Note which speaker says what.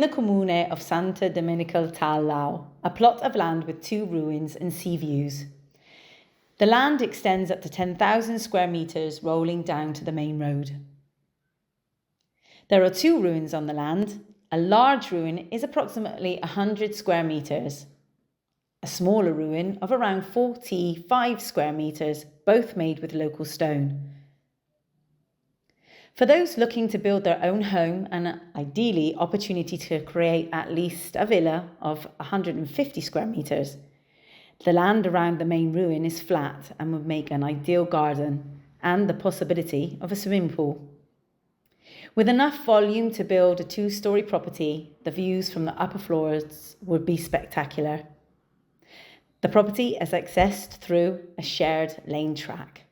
Speaker 1: the comune of Santa Domenica Talao, a plot of land with 2 ruins and sea views. The land extends up to 10,000 square metres, rolling down to the main road. There are 2 ruins on the land. A large ruin is approximately 100 square metres. A smaller ruin of around 45 square metres, both made with local stone. For those looking to build their own home and ideally opportunity to create at least a villa of 150 square metres, the land around the main ruin is flat and would make an ideal garden and the possibility of a swimming pool. With enough volume to build a 2-storey property, the views from the upper floors would be spectacular. The property is accessed through a shared lane track.